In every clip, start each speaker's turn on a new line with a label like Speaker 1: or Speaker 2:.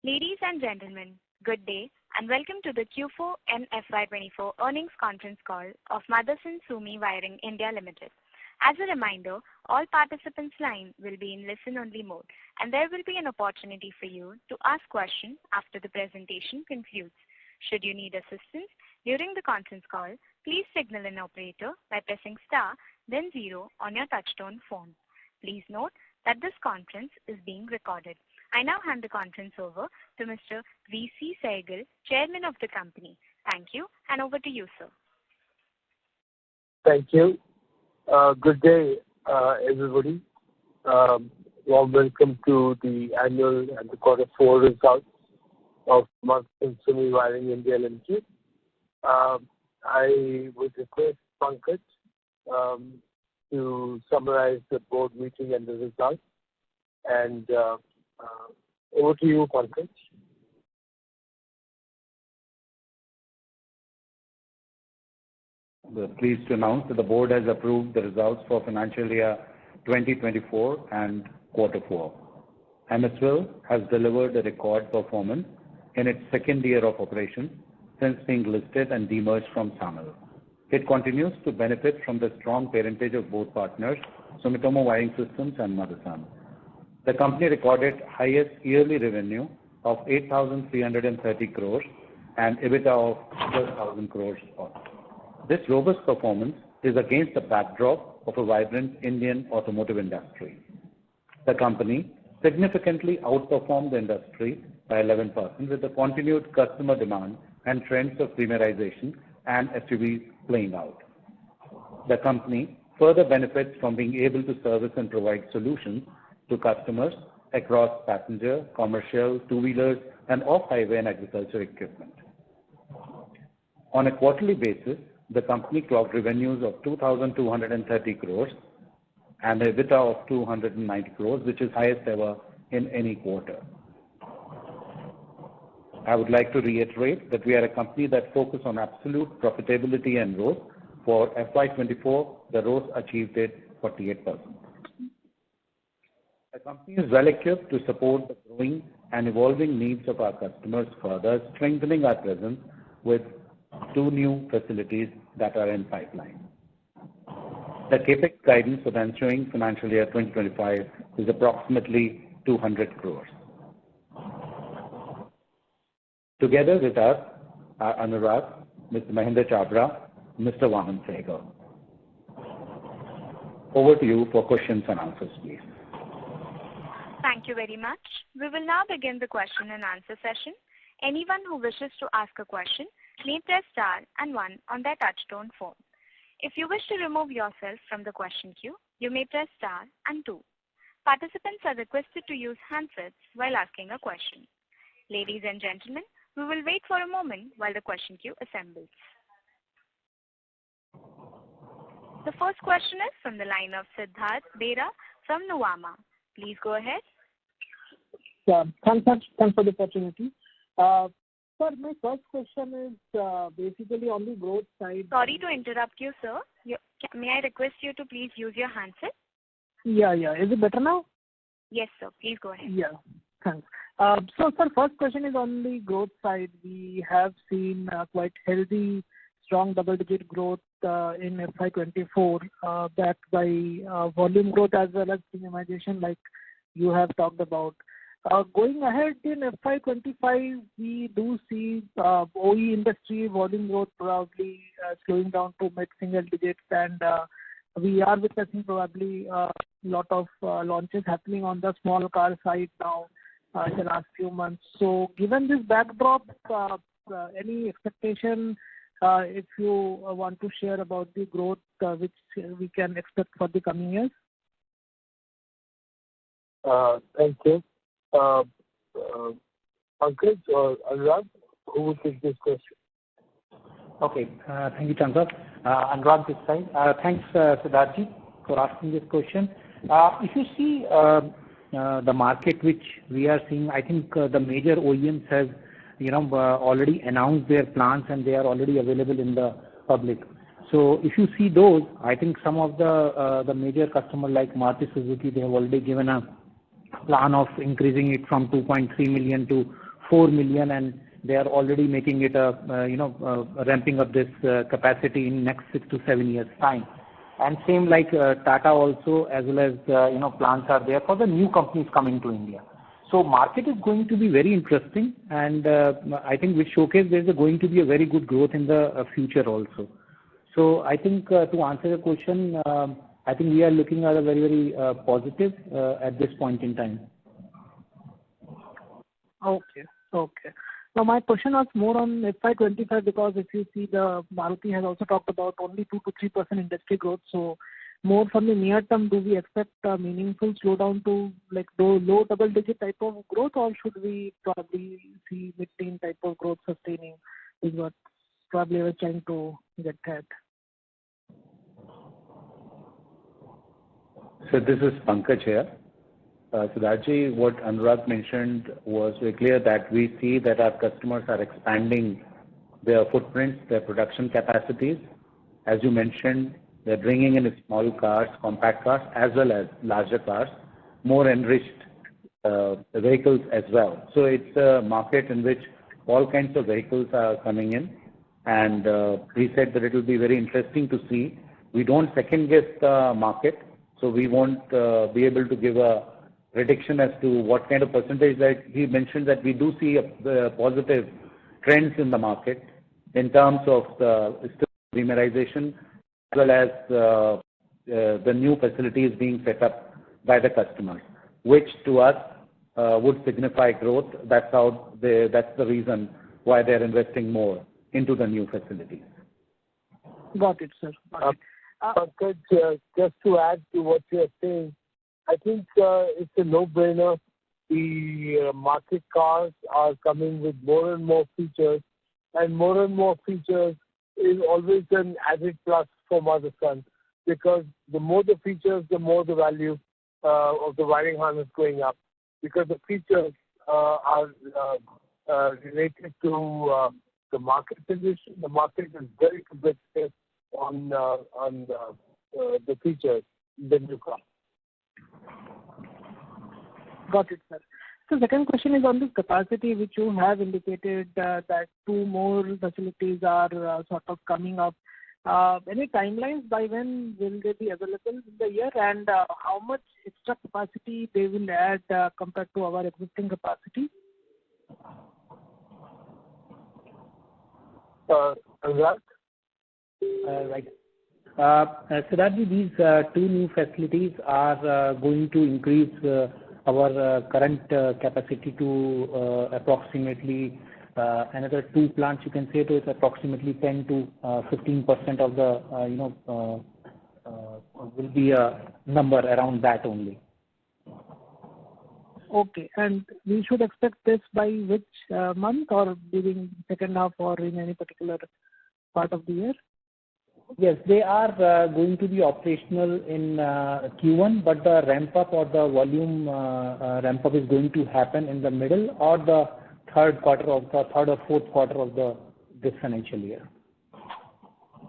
Speaker 1: Ladies and gentlemen, good day and welcome to the Q4 and FY24 earnings conference call of Motherson Sumi Wiring India Limited. As a reminder, all participants' line will be in listen-only mode and there will be an opportunity for you to ask questions after the presentation concludes. Should you need assistance during the conference call, please signal an operator by pressing star then 0 on your touchtone phone. Please note that this conference is being recorded. I now hand the conference over to Mr. V.C. Sehgal, Chairman of the company. Thank you, and over to you, sir.
Speaker 2: Thank you. Good day, everybody. Warm welcome to the annual and the quarter 4 results of Motherson Sumi Wiring India Limited. I would request Pankaj to summarize the board meeting and the results. And over to you, Pankaj.
Speaker 3: We're pleased to announce that the board has approved the results for financial year 2024 and quarter 4. MSWIL has delivered a record performance in its second year of operation since being listed and demerged from SAMIL. It continues to benefit from the strong parentage of both partners, Sumitomo Wiring Systems and Motherson. The company recorded highest yearly revenue of 8,330 crores and EBITDA of 12,000 crores. This robust performance is against the backdrop of a vibrant Indian automotive industry. The company significantly outperformed the industry by 11% with the continued customer demand and trends of premiumization and SUVs playing out. The company further benefits from being able to service and provide solutions to customers across passenger, commercial, two-wheelers, and off-highway and agriculture equipment. On a quarterly basis, the company clocked revenues of 2,230 crores and an EBITDA of 290 crores, which is highest ever in any quarter. I would like to reiterate that we are a company that focuses on absolute profitability and growth. For FY24, the ROCE achieved it 48%. The company is well equipped to support the growing and evolving needs of our customers, further strengthening our presence with 2 new facilities that are in pipeline. The CAPEX guidance for the ensuing financial year 2025 is approximately 200 crores. Together with us are Anurag, Mr. Mahendra Chabra, Mr. Vaman Sehgal. Over to you for questions and answers, please.
Speaker 1: Thank you very much. We will now begin the question and answer session. Anyone who wishes to ask a question may press star and 1 on their touchtone phone. If you wish to remove yourself from the question queue, you may press star and 2. Participants are requested to use handsets while asking a question. Ladies and gentlemen, we will wait for a moment while the question queue assembles. The first question is from the line of Siddharth Bera from Nuvama. Please go ahead.
Speaker 4: Yeah, thanks for the opportunity. Sir, my first question is basically on the growth side.
Speaker 1: Sorry to interrupt you, sir. May I request you to please use your handset?
Speaker 4: Yeah. Is it better now?
Speaker 1: Yes, sir. Please go ahead.
Speaker 4: Yeah, thanks. So, sir, first question is on the growth side. We have seen quite healthy, strong double-digit growth in FY24, backed by volume growth as well as premiumization, like you have talked about. Going ahead in FY25, we do see OE industry volume growth probably slowing down to mid-single digits, and we are witnessing probably a lot of launches happening on the small car side now in the last few months. So, given this backdrop, any expectation if you want to share about the growth which we can expect for the coming years?
Speaker 2: Thank you. Pankaj or Anurag, who will take this question?
Speaker 5: Okay, thank you, Chandra. Anurag this side. Thanks, Siddharthi, for asking this question. If you see the market which we are seeing, I think the major OEMs have already announced their plans and they are already available in the public. So if you see those, I think some of the major customers like Maruti Suzuki, they have already given a plan of increasing it from 2.3 million to 4 million, and they are already making it ramping up this capacity in next 6 to 7 years time. And same like Tata also, as well as plans are there for the new companies coming to India. So market is going to be very interesting, and I think with Showcase there is going to be a very good growth in the future also. So I think to answer your question, I think we are looking at a very, very positive at this point in time.
Speaker 4: Okay. Now my question was more on FY25, because if you see, the Maruti has also talked about only 2 to 3% industry growth. So more from the near term, do we expect a meaningful slowdown to like low double digit type of growth, or should we probably see mid-teen type of growth sustaining, is what probably I was trying to get at.
Speaker 3: So this is Pankaj here. Siddharthi, what Anurag mentioned was very clear that we see that our customers are expanding their footprints, their production capacities. As you mentioned, they're bringing in small cars, compact cars, as well as larger cars, more enriched vehicles as well. So it's a market in which all kinds of vehicles are coming in, and we said that it will be very interesting to see. We don't second guess the market, so we won't be able to give a prediction as to what kind of percentage. That he mentioned that we do see a positive trends in the market in terms of the premiumization, as well as the new facilities being set up by the customers, which to us would signify growth. That's the reason why they're investing more into the new facilities.
Speaker 4: Got it, sir. Got it.
Speaker 2: Pankaj, just to add to what you're saying, I think it's a no-brainer. The market cars are coming with more and more features, and more features is always an added plus for Motherson, because the more the features, the more the value of the wiring harness going up, because the features are related to the market condition. The market is very competitive on the features in the new car.
Speaker 4: Got it, sir. So second question is on the capacity, which you have indicated that 2 more facilities are sort of coming up. Any timelines by when will they be available in the year, and how much extra capacity they will add compared to our existing capacity?
Speaker 2: Anurag?
Speaker 5: Right. Siddharthi, these 2 new facilities are going to increase our current capacity to approximately another 2 plants. You can say it is approximately 10 to 15% of the will be a number around that only.
Speaker 4: Okay, and we should expect this by which month, or during second half, or in any particular part of the year?
Speaker 5: Yes, they are going to be operational in Q1, but the ramp up or the volume ramp up is going to happen in the middle or the third or fourth quarter of this financial year.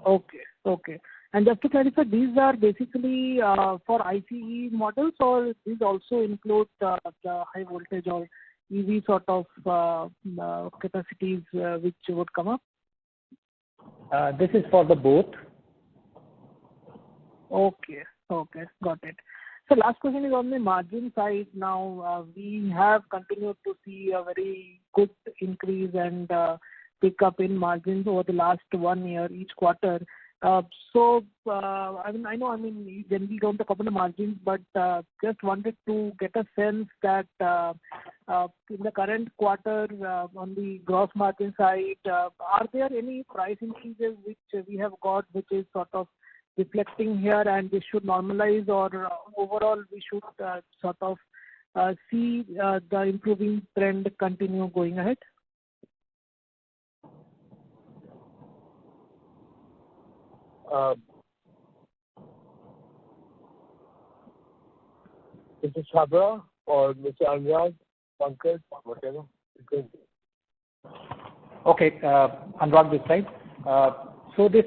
Speaker 4: Okay. And just to clarify, these are basically for ICE models, or these also include the high voltage or EV sort of capacities which would come up?
Speaker 5: This is for the both.
Speaker 4: Okay, got it. So last question is on the margin side. Now we have continued to see a very good increase and pick up in margins over the last 1 year each quarter. I know you generally don't talk about the margins, but just wanted to get a sense that in the current quarter on the gross margin side, are there any price increases which we have got, which is sort of reflecting here, and this should normalize, or overall we should sort of see the improving trend continue going ahead?
Speaker 2: Mr. Chabra or Mr. Anurag, Pankaj, whatever.
Speaker 5: Okay, Anurag this side. So this,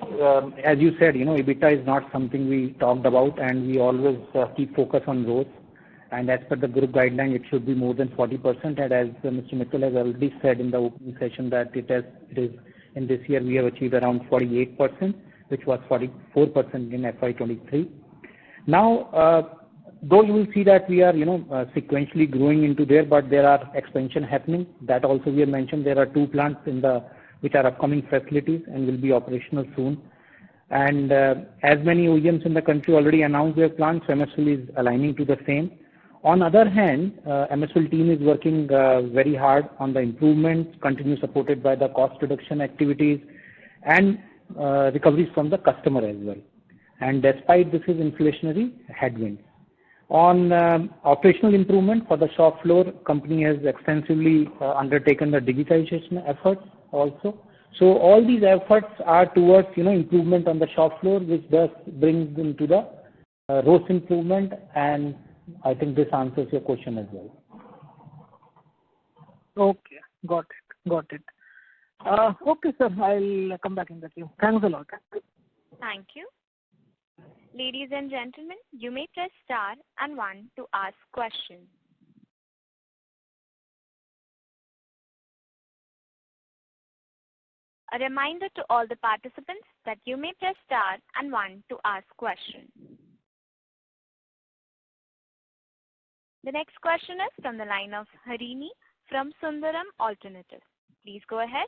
Speaker 5: as you said, EBITDA is not something we talked about, and we always keep focus on growth. and as per the group guideline, it should be more than 40%. And as Mr. Mittal has already said in the opening session that it is in this year we have achieved around 48%, which was 44% in FY23. Now, though you will see that we are, sequentially growing into there, but there are expansion happening. That also we have mentioned. There are 2 plants which are upcoming facilities and will be operational soon. And as many OEMs in the country already announced their plans, MSWIL is aligning to the same. On other hand, MSWIL team is working very hard on the improvements, continue supported by the cost reduction activities and recoveries from the customer as well. And despite this is inflationary headwinds. On operational improvement for the shop floor, company has extensively undertaken the digitization efforts also. So all these efforts are towards improvement on the shop floor, which does bring into the ROS improvement, and I think this answers your question as well.
Speaker 4: Okay, got it. Okay, sir, I'll come back in the queue. Thanks a lot.
Speaker 1: Thank you. Ladies and gentlemen, you may press star and 1 to ask questions. A reminder to all the participants that you may press star and 1 to ask questions. The next question is from the line of Harini from Sundaram Alternative. Please go ahead.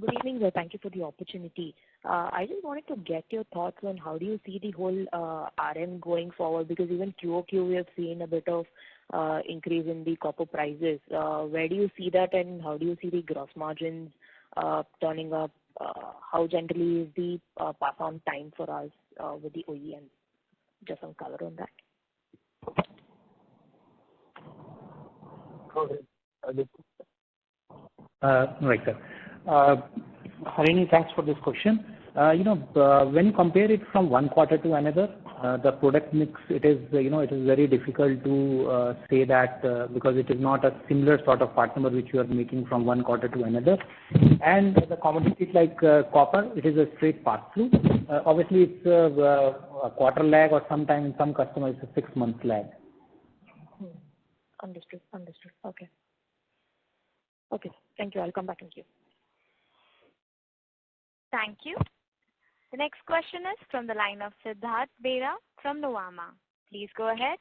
Speaker 6: Good evening, sir. Thank you for the opportunity. I just wanted to get your thoughts on how do you see the whole RM going forward, because even QOQ we have seen a bit of increase in the copper prices. Where do you see that, and how do you see the gross margins turning up? How generally is the pass-on time for us with the OEM? Just some color on that.
Speaker 5: Right, sir. Harini, thanks for this question. When you compare it from one quarter to another, the product mix, it is very difficult to say that because it is not a similar sort of part number which you are making from one quarter to another. And the commodities like copper, it is a straight pass-through. Obviously, it's a quarter lag, or sometimes in some customers it's a 6-month lag.
Speaker 6: Understood. Okay. Thank you. I'll come back in queue.
Speaker 1: Thank you. The next question is from the line of Siddharth Bera from Nuvama. Please go ahead.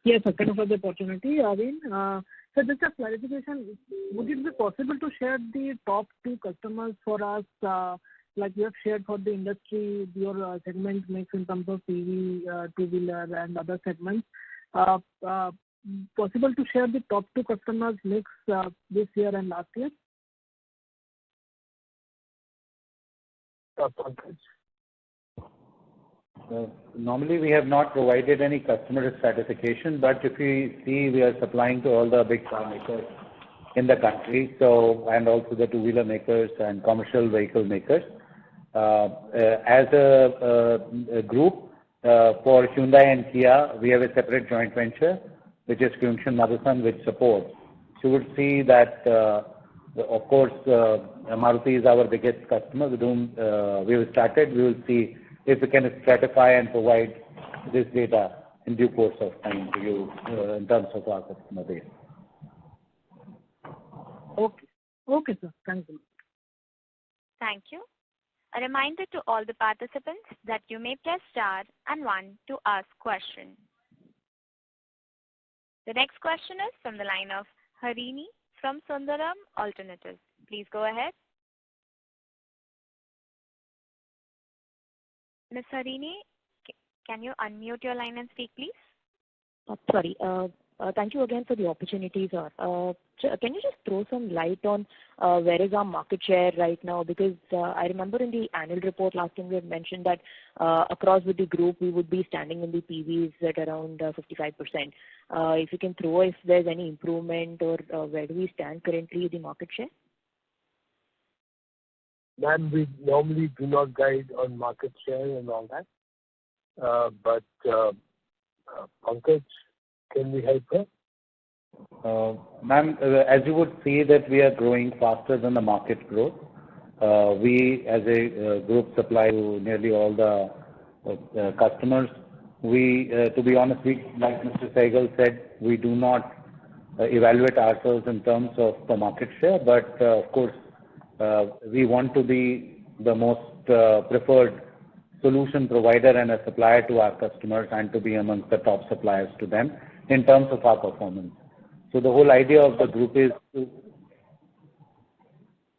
Speaker 4: Yes, sir. Thank you for the opportunity, Arvind. So just a clarification, would it be possible to share the top 2 customers for us, like you have shared for the industry, your segment mix in terms of PV, two-wheeler and other segments? Possible to share the top 2 customers mix this year and last year?
Speaker 3: Normally we have not provided any customer stratification, but if we see, we are supplying to all the big car makers in the country, and also the two-wheeler makers and commercial vehicle makers. As a group, for Hyundai and Kia, we have a separate joint venture, which is Motherson, which supports. So you would see that, of course, Maruti is our biggest customer with whom we have started. We will see if we can stratify and provide this data in due course of time to you in terms of our customer base.
Speaker 4: Okay, sir. Thank you.
Speaker 1: Thank you. A reminder to all the participants that you may press star and 1 to ask questions. The next question is from the line of Harini from Sundaram Alternative. Please go ahead. Ms. Harini, can you unmute your line and speak, please?
Speaker 6: Sorry. Thank you again for the opportunity, sir. Can you just throw some light on where is our market share right now? Because I remember in the annual report last time we had mentioned that across with the group we would be standing in the PVs at around 55%. If you can throw if there's any improvement or where do we stand currently in the market share?
Speaker 2: Ma'am, we normally do not guide on market share and all that. But Pankaj, can we help her?
Speaker 3: Ma'am, as you would see that we are growing faster than the market growth. We as a group supply to nearly all the customers to be honest, like Mr. Sehgal said, we do not evaluate ourselves in terms of the market share, but of course, we want to be the most preferred solution provider and a supplier to our customers and to be amongst the top suppliers to them in terms of our performance. So the whole idea of the group is to...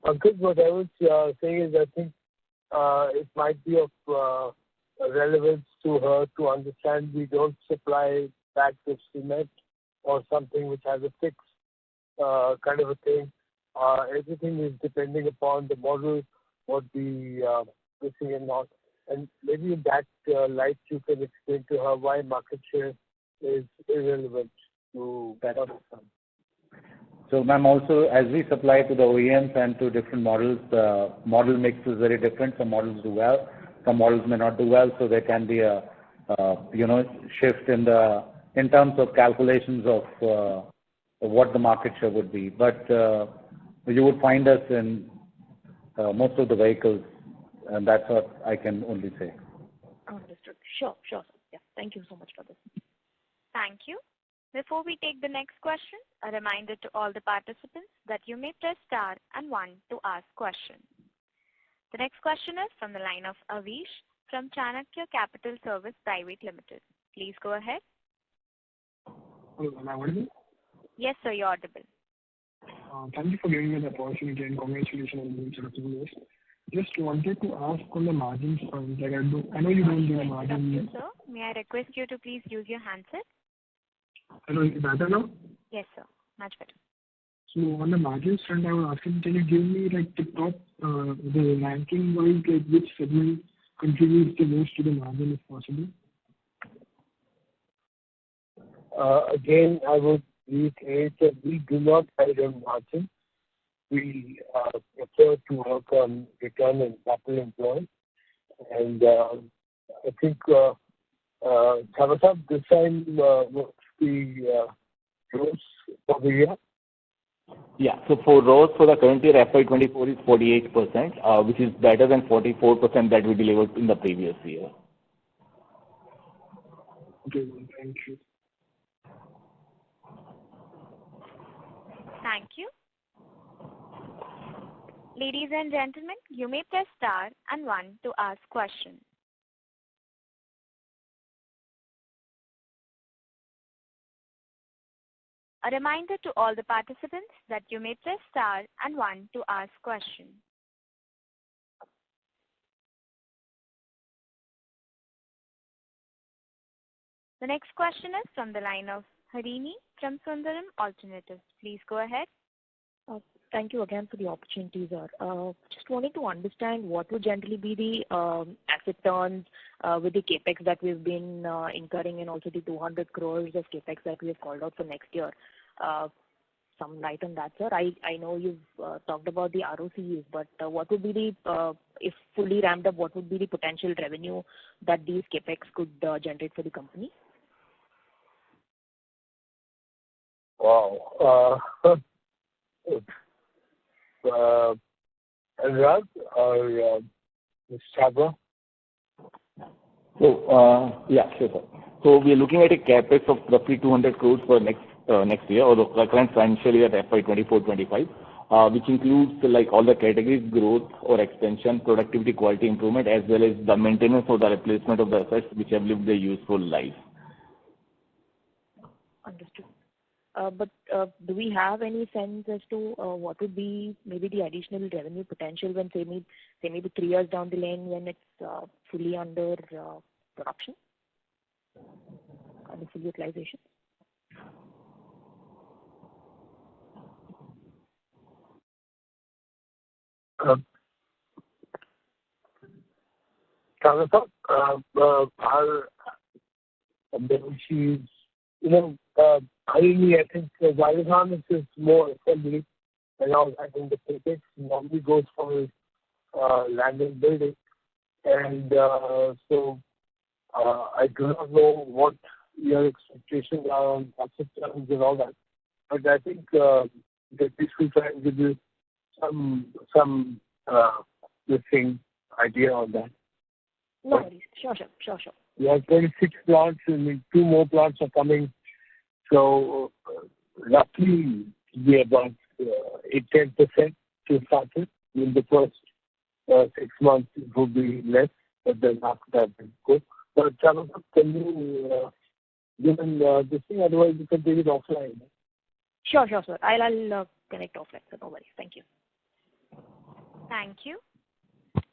Speaker 2: Ankit, what I was saying is I think it might be of relevance to her to understand we don't supply bags of cement or something which has a fixed kind of a thing. Everything is depending upon the model, what the missing and not. And maybe in that light, you can explain to her why market share is irrelevant to that.
Speaker 3: So, ma'am, also as we supply to the OEMs and to different models, the model mix is very different. Some models do well, some models may not do well. So there can be a shift in terms of calculations of what the market share would be. But you would find us in most of the vehicles, and that's what I can only say.
Speaker 6: Understood. Sure. Yeah. Thank you so much for this.
Speaker 1: Thank you. Before we take the next question, a reminder to all the participants that you may press star and 1 to ask questions. The next question is from the line of Avish from Chanakya Capital Service Private Limited. Please go ahead.
Speaker 7: Hello, am I audible?
Speaker 1: Yes, sir, you're audible.
Speaker 7: Thank you for giving me the opportunity and congratulations on the set of news. Just wanted to ask on the margins front. Like I know you don't do a margin.
Speaker 1: Sir, may I request you to please use your handset?
Speaker 7: Hello, is it better now?
Speaker 1: Yes, sir. Much better.
Speaker 7: So on the margins front, I was asking, can you give me like the top, the ranking wise, like which segment contributes the most to the margin if possible?
Speaker 2: Again, I would reiterate that we do not guide on margin. We prefer to work on return on capital employed. And I think Thavasab, this time what's the growth for the year?
Speaker 8: Yeah, so for ROS for the current year, FY24 is 48%, which is better than 44% that we delivered in the previous year.
Speaker 7: Okay, thank you.
Speaker 1: Thank you. Ladies and gentlemen, you may press star and 1 to ask questions. A reminder to all the participants that you may press star and 1 to ask questions. The next question is from the line of Harini from Sundaram Alternatives. Please go ahead.
Speaker 6: Thank you again for the opportunity, sir. Just wanted to understand what would generally be the asset turns with the capex that we've been incurring and also the 200 crores of capex that we have called out for next year. Some light on that, sir. I know you've talked about the ROCEs, but what would be the, if fully ramped up, what would be the potential revenue that these capex could generate for the company?
Speaker 2: Wow. Anurag or Ms. Chabra?
Speaker 8: So, yeah, sure, sir. So we are looking at a capex of roughly 200 crores for next year, or the current financial year FY24-25, which includes like all the categories, growth or extension, productivity, quality improvement, as well as the maintenance or the replacement of the assets which have lived their useful life.
Speaker 6: Understood. But do we have any sense as to what would be maybe the additional revenue potential when, say maybe 3 years down the lane when it's fully under production and full utilization?
Speaker 2: I think Vajradhan is more assembly, and I think the capex normally goes for land and building, and so I do not know what your expectations are on asset terms and all that, but I think that this will try and give you some idea on that.
Speaker 6: No worries. Sure.
Speaker 2: We have 26 plants, and 2 more plants are coming. So roughly be about 8-10% to start with. In the first 6 months, it will be less, but then after that, it will go. But Chandrasekhar, can you given this thing? Otherwise, you can take it offline.
Speaker 6: Sure, sir. I'll connect offline, so no worries. Thank you.
Speaker 1: Thank you.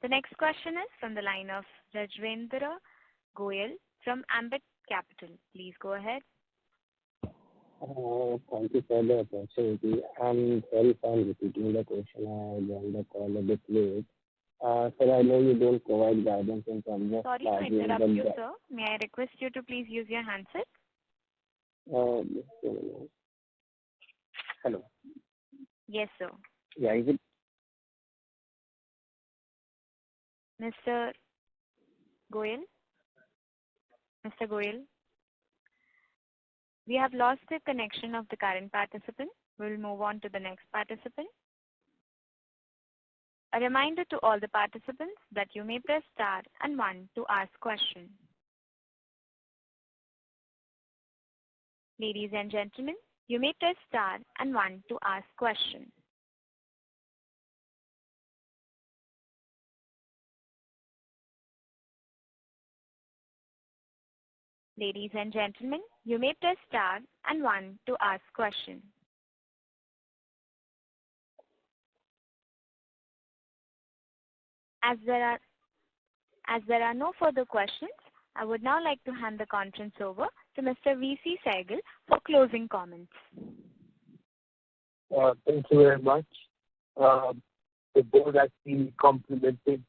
Speaker 1: The next question is from the line of Rajvendra Goyal from Ambit Capital. Please go ahead.
Speaker 9: Thank you for the opportunity. I'm sorry for repeating the question. I joined the call a bit late. Sir, I know you don't provide guidance in terms of
Speaker 1: Sorry to interrupt you, sir. May I request you to please use your handset?
Speaker 9: Hello.
Speaker 1: Yes, sir.
Speaker 9: Yeah, is it?
Speaker 1: Mr. Goyal? Mr. Goyal? We have lost the connection of the current participant. We'll move on to the next participant. A reminder to all the participants that you may press star and 1 to ask questions. Ladies and gentlemen, you may press star and 1 to ask questions. Ladies and gentlemen, you may press star and 1 to ask questions. As there are no further questions, I would now like to hand the conference over to Mr. V.C. Sehgal for closing comments.
Speaker 2: Thank you very much. The board actually complimented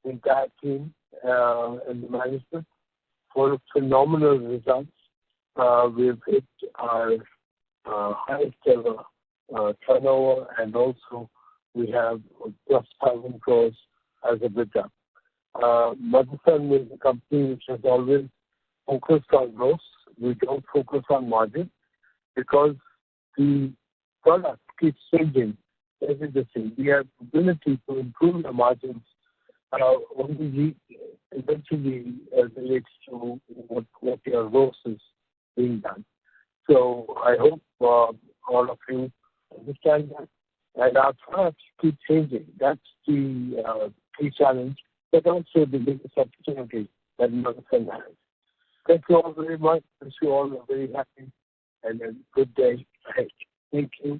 Speaker 2: the entire team and the management for phenomenal results. We've hit our highest ever turnover, and also we have plus 1,000 crores as a EBITDA. Motherson is a company which has always focused on growth. We don't focus on margin because the product keeps changing every day. We have ability to improve the margins only eventually relates to what your growth is being done. So I hope all of you understand that. And our products keep changing. That's the key challenge, but also the biggest opportunity that Motherson has. Thank you all very much. Wish you all a very happy and a good day ahead. Thank you.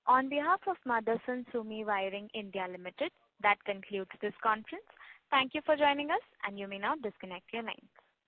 Speaker 1: On behalf of Motherson Sumi Wiring India Limited, that concludes this conference. Thank you for joining us, and you may now disconnect your lines.